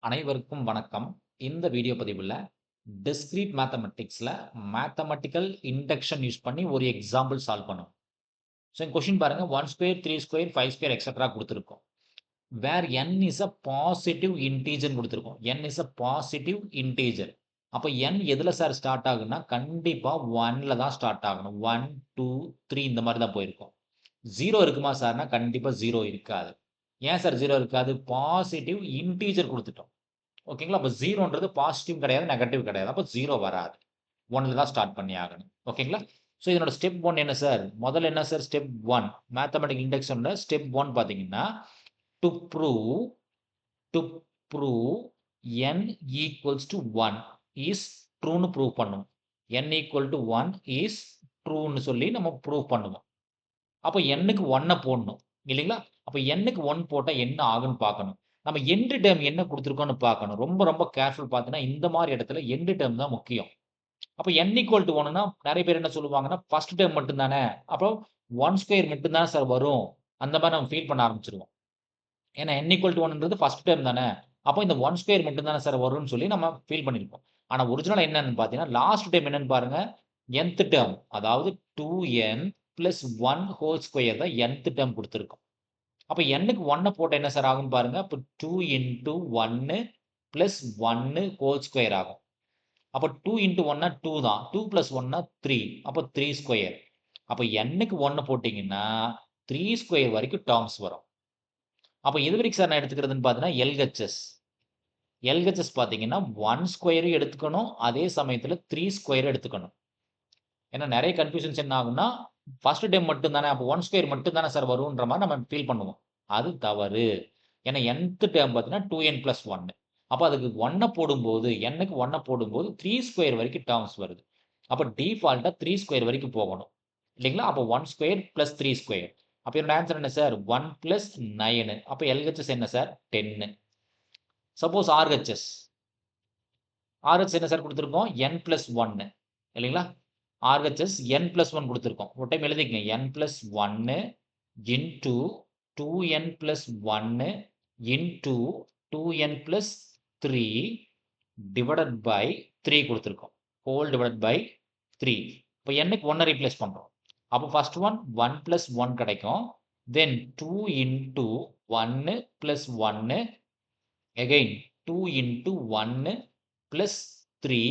அனைவருக்கும் வணக்கம். இந்த வீடியோ பதிவுல டிஸ்கிரீட் மேத்தமேட்டிக்ஸ்ல மேத்தமேட்டிக்கல் இண்டக்ஷன் யூஸ் பண்ணி ஒரு எக்ஸாம்பிள் சால்வ் பண்ணும். ஸோ கொஸ்டின் பாருங்க 1 ஸ்கொயர் 3 ஸ்கொயர் 5 ஸ்கொயர் எக்ஸெட்ரா கொடுத்துருக்கோம். வேர் n is a positive integer கொடுத்துருக்கோம். n is a positive integer. அப்போ n எதுல சார் ஸ்டார்ட் ஆகுன்னா கண்டிப்பா 1ல தான் ஸ்டார்ட் ஆகணும். 1 2 3 இந்த மாதிரி தான் போயிருக்கும். 0 இருக்குமா சார்னா கண்டிப்பா 0 இருக்காது. ஏன் சார் 0 இருக்காது? பாசிட்டிவ் இன்டீஜர் கொடுத்துட்டோம். ஓகேங்களா? அப்ப 0ன்றது பாசிட்டிவ் கிடையாது, நெகட்டிவ் கிடையாது. அப்ப 0 வராது. 1ல தான் ஸ்டார்ட் பண்ணி ஆகணும். ஓகேங்களா? ஸோ இதனோட ஸ்டெப் 1 என்ன சார்? முதல்ல என்ன சார் ஸ்டெப் 1 மேத்தமேட்டிக் இண்டக்ஷன்ல ஸ்டெப் 1 பார்த்தீங்கன்னா, to prove to prove n equals to 1 is ட்ரூன்னு ப்ரூவ் பண்ணும். n ஈக்குவல் டூ 1 இஸ் ட்ரூன்னு சொல்லி நம்ம ப்ரூவ் பண்ணுவோம். அப்ப n-க்கு 1 போடணும். இல்லைங்களா? அப்ப n-க்கு 1 போட்டா என்ன ஆகும்ன்னு பார்க்கணும். நம்ம எண்ட் டெர்ம் என்ன குடுத்துருக்கோம்ன்னு பார்க்கணும். ரொம்ப ரொம்ப கேர்ஃபுல் பார்த்தீங்கன்னா, இந்த மாரி இடத்துல எண்ட் டெர்ம் தான் முக்கியம். அப்ப n ஈக்குவல் டூ 1ன்னா நெறைய பேர் என்ன சொல்லுவாங்கன்னா, ஃபர்ஸ்ட் டெர்ம் மட்டும் தானே. அப்போ 1 ஸ்கொயர் மட்டும் தான் சார் வரும். அந்த மாரி நம்ம ஃபீல் பண்ண ஆரம்பிச்சுருவோம். ஏன்னா n ஈக்குவல் டூ 1ன்றது ஃபர்ஸ்ட் டெர்ம் தானே. அப்போ இந்த 1 ஸ்கொயர் மட்டும் தானே சார் வரும்ன்னு சொல்லி நம்ம ஃபீல் பண்ணியிருப்போம். ஆனா ஒரிஜினலா என்னன்னு பார்த்தீங்கன்னா, லாஸ்ட் டெர்ம் என்னன்னு பாருங்க. nth டெர்ம் அதாவது 2n பிளஸ் 1 ஹோல் ஸ்கொயர் தான் nth டெர்ம் குடுத்திருக்கும். அப்ப n-க்கு 1 போட்டா என்ன சார் ஆகும்ன்னு பாருங்க. அப்ப 2 இன்டு 1 பிளஸ் 1 ஹோல் ஸ்கொயர் ஆகும். அப்ப 2 இன்டு 1னா 2 தான். 2 பிளஸ் 1னா 3. அப்ப 3 ஸ்கொயர். அப்ப n-க்கு 1 போட்டீங்கன்னா 3 ஸ்கொயர் வரைக்கும் டெர்ம்ஸ் வரும். அப்ப எது வரைக்கும் சார் நான் எடுத்துக்கிறதுன்னு பார்த்தீங்கன்னா, LHS. LHS பார்த்தீங்கன்னா 1 ஸ்கொயரும் எடுத்துக்கணும். அதே சமயத்துல 3 ஸ்கொயரும் எடுத்துக்கணும். ஏன்னா நெறைய கன்ஃப்யூஷன்ஸ் என்ன ஆகும்னா, ஃபர்ஸ்ட் டெர்ம் மட்டும் தானே, அப்ப 1 ஸ்கொயர் மட்டும் தானே சார் வரும்ன்ற மாரி நம்ம ஃபீல் பண்ணுவோம். அது தவறு. ஏன்னா nth டெர்ம் பார்த்தீங்கன்னா 2n பிளஸ் 1. அப்ப அதுக்கு 1 போடும்போது n-க்கு 1 போடும்போது 3 ஸ்கொயர் வரைக்கும் டெர்ம்ஸ் வருது. அப்ப டிஃபால்ட்டா 3 ஸ்கொயர் வரைக்கும் போகணும். இல்லைங்களா? அப்ப 1 ஸ்கொயர் பிளஸ் 3 ஸ்கொயர். அப்ப என்னோட ஆன்ஸர் என்ன சார்? 1 பிளஸ் 9. அப்ப LHS என்ன சார்? 10. Suppose RHS. RHS என்ன சார் குடுத்திருக்கோம்? n பிளஸ் 1 இல்லைங்களா? RHS n பிளஸ் 1 குடுத்திருக்கோம். ஒரு டைம் எழுதிக்கங்க. n plus 1 into 2n plus 1 into 2n plus 3 divided by 3 குடுத்திருக்கோம். Whole divided by 3. இப்ப n-க்கு 1 ரீப்ளேஸ் பண்றோம். அப்ப ஃபர்ஸ்ட் ஒன் 1 பிளஸ் 1 கிடைக்கும். Then 2 into 1 plus 1 again 2 into 1 plus 3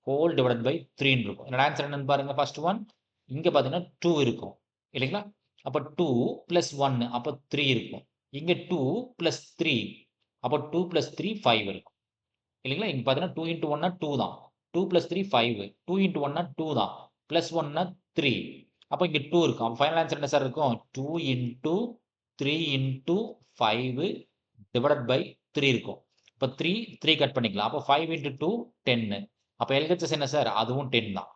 whole divided by 3 ன்னு இருக்கும். என்னோட ஆன்ஸர் என்னன்னு பாருங்க. ஃபர்ஸ்ட் ஒன் இங்க பார்த்தீங்கன்னா 2 இருக்கும். இல்லைங்களா? அப்ப 2 பிளஸ் 1 அப்ப 3 இருக்கும். இங்க 2 பிளஸ் 3 அப்ப 2 பிளஸ் 3 5 இருக்கும். இல்லைங்களா? இங்க பார்த்தீங்கன்னா 2 இன்டு 1னா 2 தான். 2 பிளஸ் 3 5. 2 இன்டு 1னா 2 தான். பிளஸ் 1னா 3. அப்ப இங்க 2 இருக்கும். அப்ப ஃபைனல் ஆன்ஸர் என்ன சார் இருக்கும்? 2 இன்டு 3 இன்டு 5 டிவைடட் பை 3 இருக்கும். இப்ப 3 3 கட் பண்ணிக்கலாம். அப்ப 5 இன்டு 2 10. அப்ப LHS என்ன சார்? அதுவும் 10 தான்.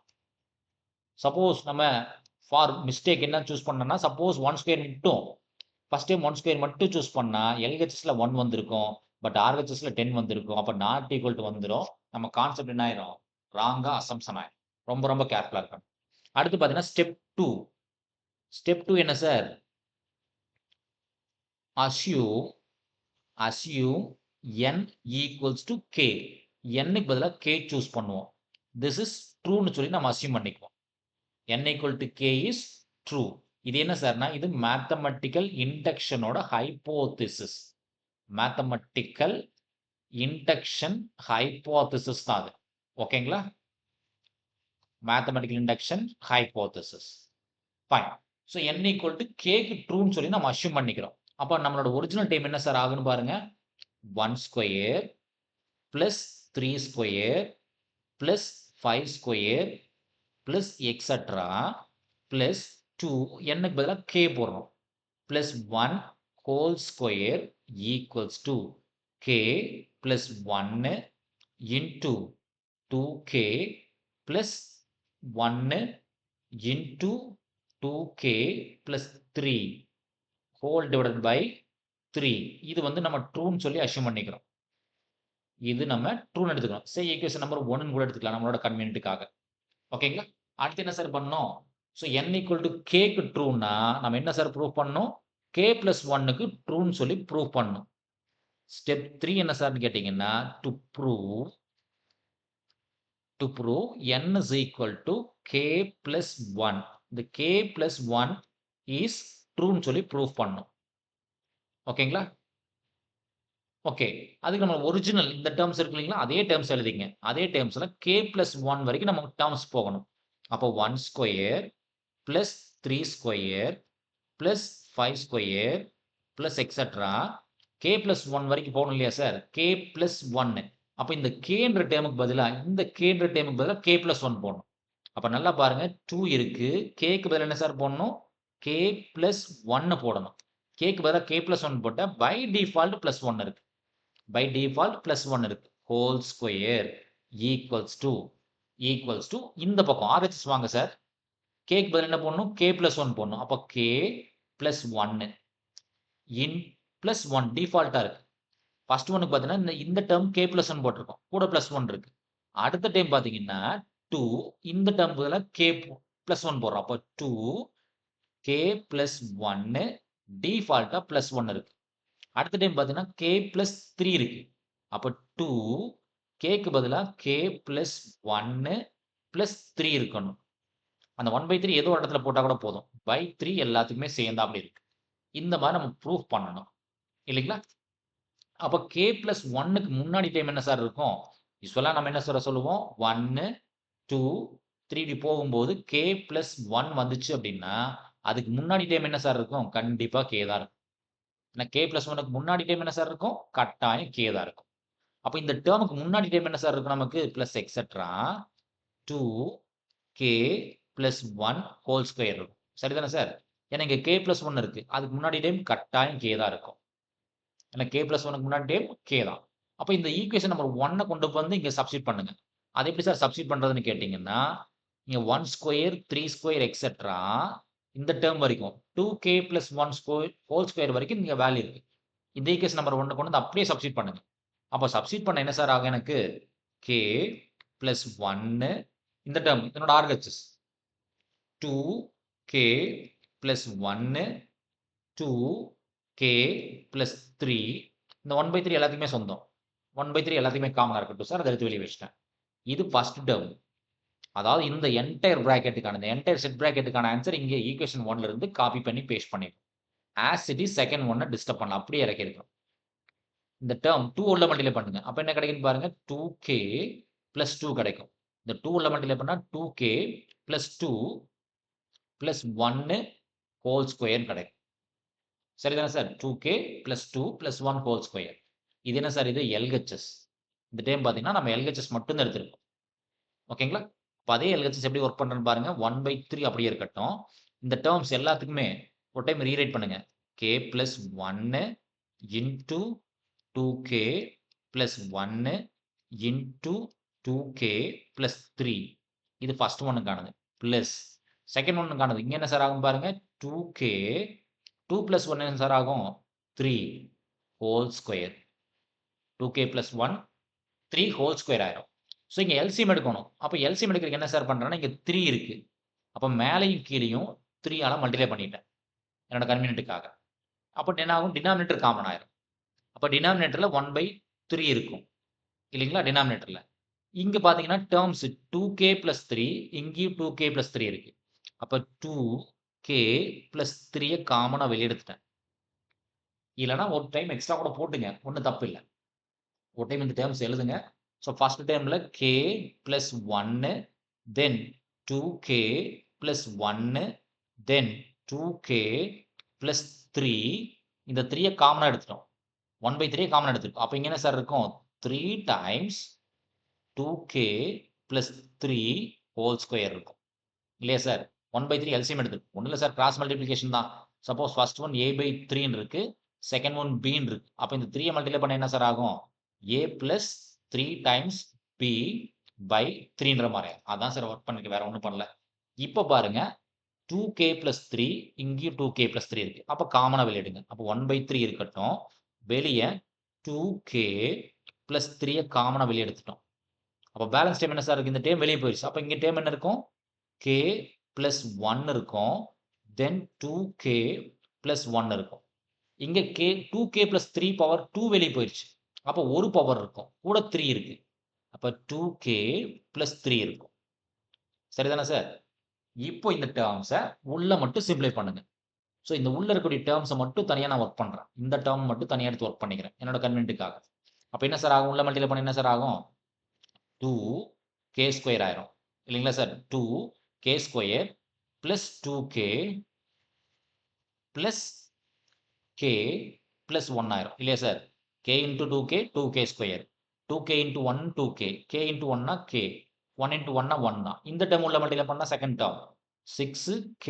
சப்போஸ் நம்ம ஃபார் மிஸ்டேக் என்ன சூஸ் பண்ணோம்னா, சப்போஸ் 1 ஸ்கொயர் மட்டும் ஃபர்ஸ்ட் டைம் 1 ஸ்கொயர் மட்டும் சூஸ் பண்ணா LHSல 1 வந்திருக்கும். பட் RHSல 10 வந்திருக்கும். அப்ப நாட் ஈக்குவல் டூ வந்துரும். நம்ம கான்செப்ட் என்ன ஆயிரும்? ராங்கா அசம்ப்ஷன் ஆயிரும். ரொம்ப ரொம்ப கேர்ஃபுல்லா இருக்கணும். அடுத்து பார்த்தீங்கன்னா ஸ்டெப் 2. ஸ்டெப் 2 என்ன sir? Assume n equals to k. n-க்கு பதிலா k சூஸ் பண்ணுவோம். திஸ் இஸ் ட்ரூன்னு சொல்லி நம்ம அஸ்யூம் பண்ணிக்குவோம். n equal to k is true. இது என்ன சார்னா, இது மேத்தமேட்டிக்கல் இண்டக்ஷனோட ஹைப்போதிசிஸ். மேத்தமேட்டிக்கல் இண்டக்ஷன் ஹைப்போதிசிஸ் தான் அது. ஓகேங்களா? Mathematical induction hypothesis. Fine. So n equal to k க்கு ட்ரூன்னு சொல்லி நம்ம அஸ்யூம் பண்ணிக்கிறோம். அப்ப நம்மளோட ஒரிஜினல் டைம் என்ன சார் ஆகுன்னு பாருங்க. 1 square plus 3 square plus 5 square plus etcetera plus 2 n-க்கு பதிலா k போடுறோம். Plus 1 whole square equals to k plus 1 into 2k plus 1 into 2k plus 3 whole divided by 3. இது வந்து நம்ம ட்ரூன்னு சொல்லி அஸ்யூம் பண்ணிக்கிறோம். இது நம்ம ட்ரூன்னு எடுத்துக்கிறோம். சே ஈக்குவேஷன் நம்பர் 1ன்னு கூட எடுத்துக்கலாம் நம்மளோட கன்வீனியன்ட்காக. ஓகேங்களா? அடுத்து என்ன சார் பண்ணணும்? ஸோ n ஈக்குவல் டு கேக்கு ட்ரூன்னா நம்ம என்ன சார் ப்ரூவ் பண்ணணும்? k பிளஸ் 1க்கு ட்ரூன்னு சொல்லி ப்ரூவ் பண்ணணும். ஸ்டெப் 3 என்ன சார்ன்னு கேட்டீங்கன்னா, to prove n is equal to k plus 1. இந்த k plus 1 is ட்ரூன்னு சொல்லி ப்ரூவ் பண்ணணும். ஓகேங்களா? ஓகே. அதுக்கு நம்ம ஒரிஜினல் இந்த டெர்ம்ஸ் இருக்கு இல்லைங்களா? அதே டெர்ம்ஸ் எழுதிங்க. அதே டெர்ம்ஸ்ல k plus 1 வரைக்கும் நம்ம டெர்ம்ஸ் போகணும். அப்போ 1 square plus 3 square plus 5 square plus etcetera k plus 1 வரைக்கும் போகணும் இல்லையா சார்? k plus 1. அப்ப இந்த kன்ற டேர்முக்கு பதிலா இந்த kன்ற டேர்முக்கு பதிலா k plus 1 போடணும். அப்ப நல்லா பாருங்க 2 இருக்கு. kக்கு பதிலா என்ன சார் போடணும்? k plus 1 போடணும். kக்கு பதிலா k plus 1 போட்டா பை டிஃபால்ட் plus 1 இருக்கு. பை டிஃபால்ட் plus 1 இருக்கு. ஹோல் ஸ்கொயர் ஈக்குவல்ஸ் டு இந்த பக்கம் RHS வாங்க சார். kக்கு பதிலா என்ன போடணும்? k plus 1 போடணும். அப்ப k plus 1 இன் plus 1 டிஃபால்ட்டா இருக்கு. ஃபர்ஸ்ட் ஒன்னுக்கு பார்த்தீங்கன்னா, இந்த டேர்ம் k plus 1 போட்டிருக்கோம். கூட plus 1 இருக்கு. அடுத்த டைம் பார்த்தீங்கன்னா, 2 இந்த டேர்ம் பதிலா k plus 1 போடுறோம். அப்போ 2 k plus 1 டிஃபால்ட்டா plus 1 இருக்கு. அடுத்த டைம் பார்த்தீங்கன்னா, k plus 3 இருக்கு. அப்போ 2 kக்கு பதிலா k plus 1 plus 3 இருக்கணும். அந்த 1/3 ஏதோ ஒரு இடத்துல போட்டா கூட போதும். பை 3 எல்லாத்துக்குமே சேர்ந்தாப்ல இருக்கு. இந்த மாதிரி நம்ம ப்ரூஃப் பண்ணணும். இல்லைங்களா? அப்ப k plus 1க்கு முன்னாடி டைம் என்ன சார் இருக்கும்? யூசுவலா நம்ம என்ன சார் சொல்லுவோம்? 1, 2, 3 இப்படி போகும்போது k plus 1 வந்துச்சு அப்படின்னா, அதுக்கு முன்னாடி டைம் என்ன சார் இருக்கும்? கண்டிப்பா k தான் இருக்கும். ஏன்னா k plus 1க்கு முன்னாடி டைம் என்ன சார் இருக்கும்? கட்டாயம் k தான் இருக்கும். அப்ப இந்த டேர்முக்கு முன்னாடி டைம் என்ன சார் இருக்கும் நமக்கு? Plus etcetera 2k plus 1 whole square இருக்கும். சரிதானே சார்? ஏன்னா இங்க k plus 1 இருக்கு. அதுக்கு முன்னாடி டைம் கட்டாயம் k தான் இருக்கும். ஏன்னா k plus 1க்கு முன்னாடி டைம் k தான். அப்ப இந்த ஈக்குவேஷன் நம்பர் 1 கொண்டு வந்து இங்க சப்ஸ்டிட்யூட் பண்ணுங்க. அது எப்படி சார் சப்ஸ்டிட்யூட் பண்றதுன்னு கேட்டீங்கன்னா, இங்க 1 ஸ்கொயர், 3 ஸ்கொயர் எக்ஸெட்ரா இந்த டேர்ம் வரைக்கும் 2k plus 1 square whole square வரைக்கும் இங்க வேல்யூ இருக்கு. இந்த ஈக்குவேஷன் நம்பர் 1 கொண்டு வந்து அப்படியே சப்ஸ்டிட்யூட் பண்ணுங்க. அப்ப சப்ஸ்டிட்யூட் பண்ண என்ன சார் ஆகும் எனக்கு? k plus 1 இந்த டேர்ம் இதனோட RHS 2k plus 1 2k plus 3 இந்த 1/3 எல்லாத்துக்குமே சொந்தம். 1/3 எல்லாத்துக்குமே காமனா இருக்கட்டும் சார். அதை எடுத்து வெளியே வச்சுட்டேன். இது ஃபர்ஸ்ட் டேர்ம். அதாவது இந்த என்டையர் பிராக்கெட்டுக்கான இந்த என்டையர் செட் பிராக்கெட்டுக்கான ஆன்சர் இங்க ஈக்குவேஷன் 1ல இருந்து காப்பி பண்ணி பேஸ்ட் பண்ணிருக்கோம். ஆஸ் இட் இஸ் செகண்ட் ஒன்ன டிஸ்டர்ப் பண்ணலாம். அப்படியே இறக்கி இருக்கோம். இந்த டேர்ம் 2 உள்ள மல்டிப்ளை பண்ணுங்க. அப்ப என்ன கிடைக்குன்னு பாருங்க. 2k plus 2 கிடைக்கும். இந்த 2 உள்ள மல்டிப்ளை பண்ணா 2k plus 2 plus 1 whole square கிடைக்கும். சரிதானே sir? 2k plus 2 plus 1 whole square. இது என்ன சார்? இது LHS. இந்த டைம் பார்த்தீங்கன்னா, நம்ம LHS மட்டும் தான் எடுத்திருக்கோம். ஓகேங்களா? அப்ப அதே LHS எப்படி ஒர்க் பண்றேன்னு பாருங்க. 1/3 அப்படியே இருக்கட்டும். இந்த டெர்ம்ஸ் எல்லாத்துக்குமே ஒரு டைம் ரீரைட் பண்ணுங்க. k plus 1 into 2k plus 1 into 2k plus 3. இது ஃபர்ஸ்ட் ஒன்னுக்கானது. பிளஸ் செகண்ட் ஒன்னுக்கானது. இங்க என்ன சார் ஆகும் பாருங்க. 2k 2 plus 1 என்ன சார் ஆகும்? 3 whole square. 2k plus 1 3 whole square ஆயிரும். ஸோ இங்க எல்சிஎம் எடுக்கணும். அப்ப எல்சிஎம் எடுக்கிறதுக்கு என்ன சார் பண்றேன்னா, இங்க 3 இருக்கு. அப்ப மேலையும் கீழையும் 3 ஆல மல்டிப்ளை பண்ணிட்டேன். என்னோட கன்வீனியன்ட்க்காக. அப்ப என்ன ஆகும்? டினாமினேட்டர் காமன் ஆயிரும். அப்ப டினாமினேட்டர்ல 1/3 இருக்கும். இல்லைங்களா? டினாமினேட்டர்ல. இங்க பார்த்தீங்கன்னா டெர்ம்ஸ் 2k plus 3 இங்கேயும் 2k plus 3 இருக்கு. அப்ப 2k plus 3 காமனா வெளிய எடுத்துட்டேன். இல்லன்னா ஒரு டைம் எக்ஸ்ட்ரா கூட போட்டுங்க. ஒண்ணும் தப்பு இல்ல. ஒரு டைம் இந்த டெர்ம்ஸ் எழுதுங்க. ஸோ ஃபர்ஸ்ட் டெர்ம்ல k plus 1 then 2k plus 1 then 2k plus 3 இந்த 3 காமனா எடுத்துட்டோம். 1/3 காமனா எடுத்துட்டோம். அப்ப இங்க என்ன சார் இருக்கும்? 3 times 2k plus 3 whole square இருக்கும். இல்லையா சார்? 1/3 எல்சிஎம் எடுத்துருக்கோம். ஒண்ணும் இல்ல சார். கிராஸ் மல்டிப்ளிகேஷன் தான். சப்போஸ் ஃபர்ஸ்ட் ஒன் a/3 ன்னு இருக்கு. செகண்ட் ஒன் b ன்னு இருக்கு. அப்ப இந்த 3 மல்டிப்ளை பண்ணா என்ன சார் ஆகும்? a plus 3 times b by 3ன்ற மாதிரி. அதான் சார் ஒர்க் பண்ணிருக்கு. வேற ஒண்ணும் பண்ணல. இப்ப பாருங்க 2k plus 3 இங்கேயும் 2k plus 3 இருக்கு. அப்ப காமனா வெளிய எடுங்க. அப்ப 1/3 இருக்கட்டும். வெளிய 2k plus 3 காமனா வெளிய எடுத்துட்டோம். அப்ப பேலன்ஸ் டேர்ம் என்ன சார் இருக்கு? இந்த டேர்ம் வெளிய போயிருச்சு. அப்ப இங்க டேர்ம் என்ன இருக்கும்? k plus 1 இருக்கும். தென் 2k plus 1 இருக்கும். இங்க கே 2k + 3 பவர் 2 வெளிய போயிருச்சு. அப்ப ஒரு பவர் இருக்கும். கூட 3 இருக்கு. அப்ப 2k + 3 இருக்கும். சரிதானே சார்? இப்போ இந்த டெர்ம்ஸ உள்ள மட்டும் சிம்ப்ளை பண்ணுங்க. ஸோ இந்த உள்ள இருக்கக்கூடிய டெர்ம்ஸ மட்டும் தனியா நான் வொர்க் பண்றேன். இந்த டெர்ம் மட்டும் தனியா எடுத்து வொர்க் பண்ணிக்கிறேன். என்னோட கன்வீனியன்ட்க்காக. அப்ப என்ன சார் ஆகும்? உள்ள மல்டிப்ளை பண்ணா என்ன சார் ஆகும்? 2k² ஆயிரும். இல்லைங்களா சார்? 2k² + 2k + k + 1 ஆயிரும். இல்லையா sir? k × 2k 2k². 2k × 1 2k. k × 1 னா k. 1 × 1 னா 1 தான். இந்த டெர்ம் உள்ள மல்டிப்ளை பண்ணா செகண்ட் டெர்ம் 6k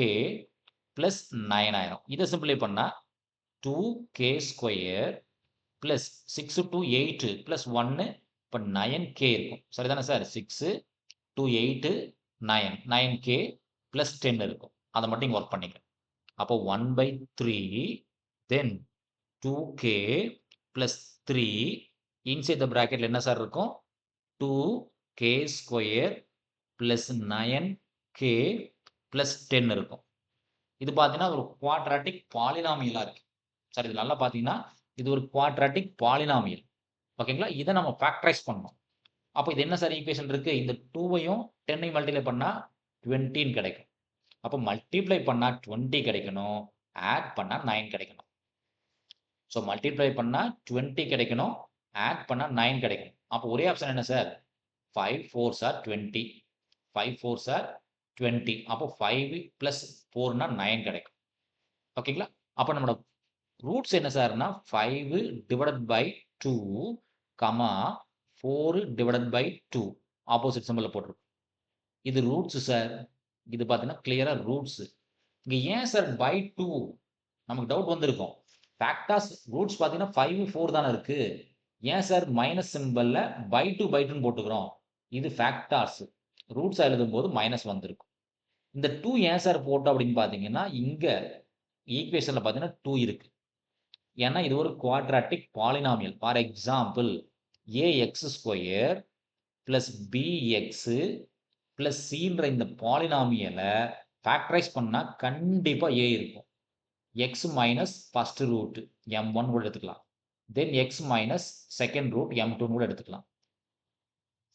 + 9 ஆயிரும். இத சிம்ப்ளை பண்ணா 2k² + 6 to 8 + 1 இப்ப 9k இருக்கும். சரிதானே சார்? 6 to 8 9 9k + 10 இருக்கும். அத மட்டும் இங்க வொர்க் பண்ணிக்கிறேன். அப்போ 1/3 then 2k + 3 இன்சைட் த பிராக்கெட்ல என்ன சார் இருக்கும்? 2k² + 9k + 10 இருக்கும். இது பார்த்தீங்கன்னா ஒரு குவாட்ராட்டிக் பாலினாமியலா இருக்கு. சார் இது நல்லா பார்த்தீங்கன்னா, இது ஒரு குவாட்ராட்டிக் பாலினாமியல். ஓகேங்களா? இத நம்ம ஃபேக்டரைஸ் பண்ணணும். அப்ப இது என்ன சார் ஈக்குவேஷன் இருக்கு? இந்த 2வையும் 10ஐயும் மல்டிப்ளை பண்ணா 20ன்னு கிடைக்கும். அப்ப மல்டிப்ளை பண்ணா 20 கிடைக்கணும். ஆட் பண்ணா 9 கிடைக்கணும். ஸோ மல்டிப்ளை பண்ணா 20 கிடைக்கணும். ஆட் பண்ணா 9 கிடைக்கணும். அப்ப ஒரே ஆப்ஷன் என்ன sir? 5 4s are 20. 5 4s are 20. அப்போ 5 + 4னா 9 கிடைக்கும். ஓகேங்களா? அப்ப நம்மளோட ரூட்ஸ் என்ன சார்னா 5 divided by 2, 4 divided by 2 opposite சிம்பல்ல போட்டிருக்கும். இது ரூட்ஸ் சார். இது பார்த்தீங்கன்னா கிளியரா ரூட்ஸ். இங்க ஏன் சார் பை 2 நமக்கு டவுட் வந்திருக்கும். ஃபேக்டர்ஸ் ரூட்ஸ் பார்த்தீங்கன்னா 5 4 தானே இருக்கு. ஏன் சார் மைனஸ் சிம்பல்ல பை 2/2ன்னு போட்டுக்கிறோம். இது ஃபேக்டர்ஸ். ரூட்ஸா எழுதும்போது மைனஸ் வந்திருக்கும். இந்த 2 ஏன் சார் போட்டோம் அப்படின்னு பார்த்தீங்கன்னா, இங்க ஈக்குவேஷன்ல பார்த்தீங்கன்னா 2 இருக்கு. ஏன்னா இது ஒரு quadratic polynomial. For example ax² + bx + cன்ற இந்த பாலினாமியல ஃபேக்டரைஸ் பண்ணா கண்டிப்பா a இருக்கும். x minus first root m1 கூட எடுத்துக்கலாம். Then x minus second root m2 கூட எடுத்துக்கலாம்.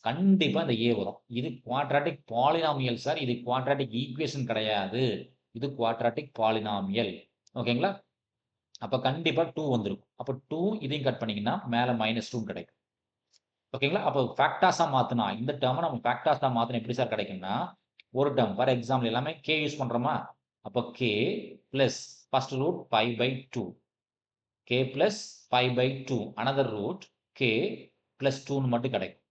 கண்டிப்பா இந்த a வரும். இது குவாட்ராட்டிக் பாலினாமியல் சார். இது குவாட்ராட்டிக் ஈக்குவேஷன் கிடையாது. இது குவாட்ராட்டிக் பாலினாமியல். ஓகேங்களா? அப்ப கண்டிப்பா 2 வந்திருக்கும். அப்ப 2 இதையும் கட் பண்ணீங்கன்னா மேல -2 கிடைக்கும். ஓகேங்களா? அப்ப ஃபேக்டர்ஸா மாத்துனா இந்த டெர்ம நம்ம ஃபேக்டர்ஸா மாத்துனா எப்படி சார் கிடைக்கும்னா, ஒரு டெர்ம் ஃபார் எக்ஸாம்பிள் எல்லாமே k யூஸ் பண்றோமா? அப்ப k plus first root 5/2 k plus 5/2 another root k plus 2ன்னு மட்டும் கிடைக்கும்.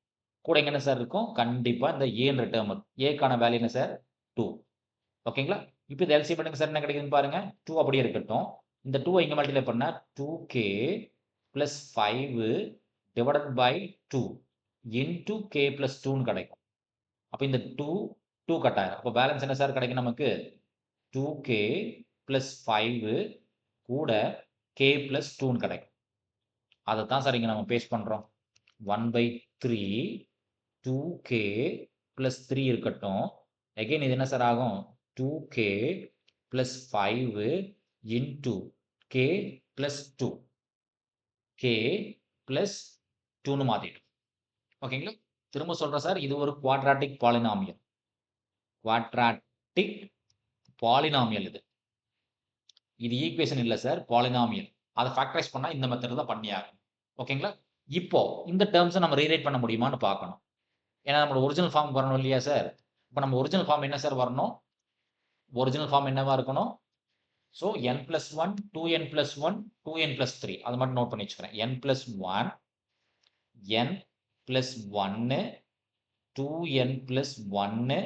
கூட இங்க என்ன சார் இருக்கும்? கண்டிப்பா இந்த a ன்ற டெர்ம் இருக்கும். a க்கான வேல்யூ என்ன சார்? 2. ஓகேங்களா? இப்போ இத எல்சிஎம் பண்ணுங்க சார் என்ன கிடைக்குதுன்னு பாருங்க. 2 அப்படியே இருக்கட்டும். இந்த 2 இங்க மல்டிப்ளை பண்ணா 2k + 5 divided by 2 into k + 2ன்னு கிடைக்கும். அப்ப இந்த 2 கட் ஆயிரும். அப்ப பேலன்ஸ் என்ன சார் கிடைக்கும் நமக்கு? 2k + 5 கூட k + 2ன்னு கிடைக்கும். அதத்தான் சார் இங்க நம்ம பேஸ்ட் பண்றோம். 1/3 2k + 3 இருக்கட்டும். அகைன் இது என்ன சார் ஆகும்? 2k + 5 into k + 2. k + 2ன்னு மாத்திட்டோம். ஓகேங்களா? திரும்ப சொல்றேன் சார். இது ஒரு குவாட்ராட்டிக் பாலினாமியல். குவாட்ராட்டிக் பாலினாமியல் இது. இது ஈக்குவேஷன் இல்ல சார். பாலினாமியல். அத ஃபேக்டரைஸ் பண்ணா இந்த மெத்தட்ல தான் பண்ணியாகணும். ஓகேங்களா? இப்போ இந்த டெர்ம்ஸ நம்ம ரீரைட் பண்ண முடியுமான்னு பார்க்கணும். ஏன்னா நம்மளோட ஒரிஜினல் ஃபார்ம் வரணும் இல்லையா சார்? இப்ப நம்ம ஒரிஜினல் ஃபார்ம் என்ன சார் வரணும்? ஒரிஜினல் ஃபார்ம் என்னவா இருக்கணும்? ஸோ n + 1 2n + 1 2n + 3 அத மட்டும் நோட் பண்ணி வச்சுக்கிறேன். n + 1 n + 1 2n + 1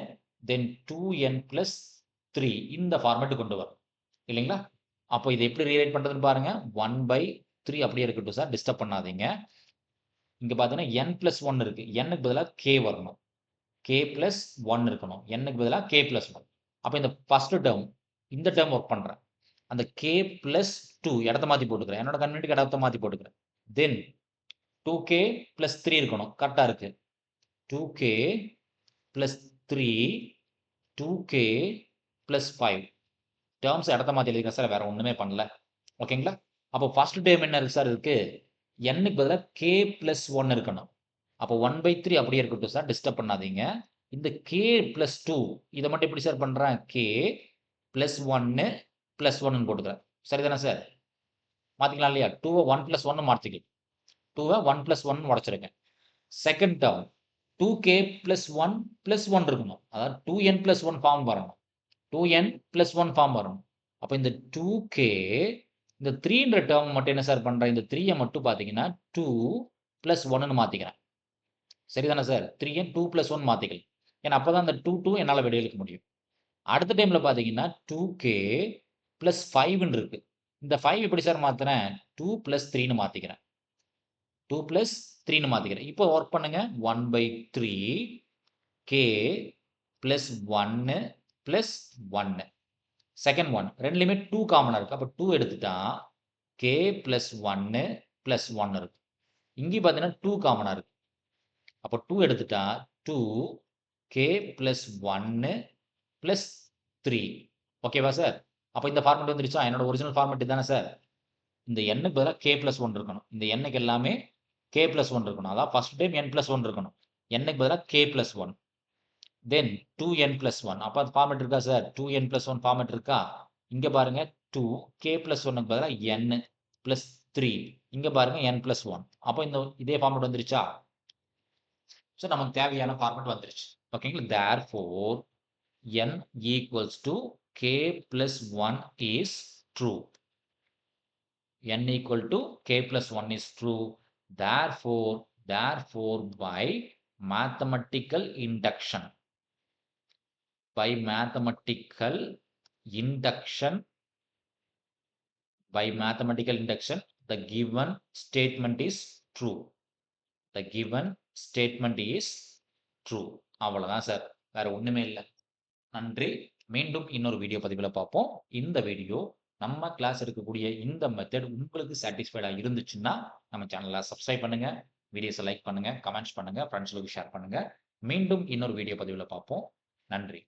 தென் 2n + 3 இந்த ஃபார்மேட் கொண்டு வரணும். இல்லைங்களா? அப்போ இத எப்படி ரீரைட் பண்றதுன்னு பாருங்க. 1/3 அப்படியே இருக்கட்டும் சார். டிஸ்டர்ப் பண்ணாதீங்க. இங்க பார்த்தீங்கன்னா n + 1 இருக்கு. n க்கு பதிலா k வரணும். k + 1 இருக்கணும். n க்கு பதிலா k + 1. அப்ப இந்த ஃபர்ஸ்ட் டெர்ம் இந்த டெர்ம் வொர்க் பண்றேன். அந்த k + 2 இடத்த மாத்தி போட்டுக்கிறேன். என்னோட கன்வீனியன்ட்க்கு இடத்த மாத்தி போட்டுக்கிறேன். தென் 2k + 3 இருக்கணும். கரெக்ட்டா இருக்கு. 2k + 3 2k + 5 டெர்ம்ஸ் இடத்த மாத்தி எழுதிருக்கேன் சார். வேற ஒண்ணுமே பண்ணல. ஓகேங்களா? அப்போ ஃபர்ஸ்ட் டேர்ம் என்ன இருக்கு சார் இருக்கு? Nக்கு பதிலா k + 1 இருக்கணும். அப்போ 1/3 அப்படியே இருக்கட்டும் சார். டிஸ்டர்ப் பண்ணாதீங்க. இந்த k + 2 இத மட்டும் எப்படி சார் பண்றேன்? k + 1 + 1ன்னு போட்டுக்கிறேன். சரிதானே சார்? மாத்திக்கலாம் இல்லையா? 2வ 1 + 1ன்னு மாத்திக்கலாம். 2வ 1 + 1ன்னு உடைச்சிருங்க. செகண்ட் டேர்ம் 2k + 1 + 1 இருக்கணும். அதாவது 2n + 1 ஃபார்ம் வரணும். 2n + 1 ஃபார்ம் வரணும். அப்ப இந்த 2k இந்த 3ன்ற டேர்ம் மட்டும் என்ன சார் பண்றேன்? இந்த 3ய மட்டும் பார்த்தீங்கன்னா 2 + 1ன்னு மாத்திக்கிறேன். சரிதானே சார்? 3n 2 + 1 மாத்திக்கலாம். ஏன்னா அப்பதான் அந்த 2 என்னால வெளிய இழுக்க முடியும். அடுத்த டைம்ல பார்த்தீங்கன்னா 2k + 5ன்னு இருக்கு. இந்த 5 எப்படி சார் மாத்துறேன்? 2 + 3ன்னு மாத்திக்கிறேன். 2 + 3ன்னு மாத்திக்கிறேன். இப்போ வொர்க் பண்ணுங்க. 1/3 k + 1 + 1. Second one. 2லயுமே 2 காமனா இருக்கு. அப்ப 2 எடுத்துட்டா k + 1 + 1 இருக்கு. இங்கயும் பார்த்தீங்கன்னா 2 காமனா இருக்கு. அப்ப 2 எடுத்துட்டா 2 k + 1 + 3. ஓகேவா சார்? அப்ப இந்த ஃபார்மட் வந்துருச்சா? என்னோட ஒரிஜினல் ஃபார்மட் இதானே சார்? இந்த nக்கு பதிலா k + 1 இருக்கணும். இந்த nக்கு எல்லாமே k + 1 இருக்கணும். அதாவது ஃபர்ஸ்ட் டைம் n + 1 இருக்கணும். nக்கு பதிலா k + 1. தென் 2n + 1. அப்ப அது ஃபார்மட் இருக்கா சார்? 2n + 1 ஃபார்மட் இருக்கா? இங்க பாருங்க 2 k + 1க்கு பதிலா n + 3. இங்க பாருங்க n + 1. அப்ப இதே ஃபார்மட் வந்துருச்சா? சோ நமக்கு தேவையான ஃபார்மட் வந்துருச்சு. ஓகேங்களா? therefore n = k + 1 is true. n = k + 1 is true. Therefore by mathematical induction, the given statement is true. அவ்வளவுதான் சார். வேற ஒண்ணுமே இல்ல. நன்றி. மீண்டும் இன்னொரு வீடியோ பதிவுல பார்ப்போம். இந்த வீடியோ நம்ம கிளாஸ் எடுக்கக்கூடிய இந்த மெத்தட் உங்களுக்கு சாட்டிஸ்ஃபைடா இருந்துச்சுன்னா நம்ம சேனலை சப்ஸ்கிரைப் பண்ணுங்க, வீடியோஸை லைக் பண்ணுங்க, கமெண்ட்ஸ் பண்ணுங்க, ஃப்ரெண்ட்ஸ்களுக்கு ஷேர் பண்ணுங்க. மீண்டும் இன்னொரு வீடியோ பதிவுல பார்ப்போம். நன்றி.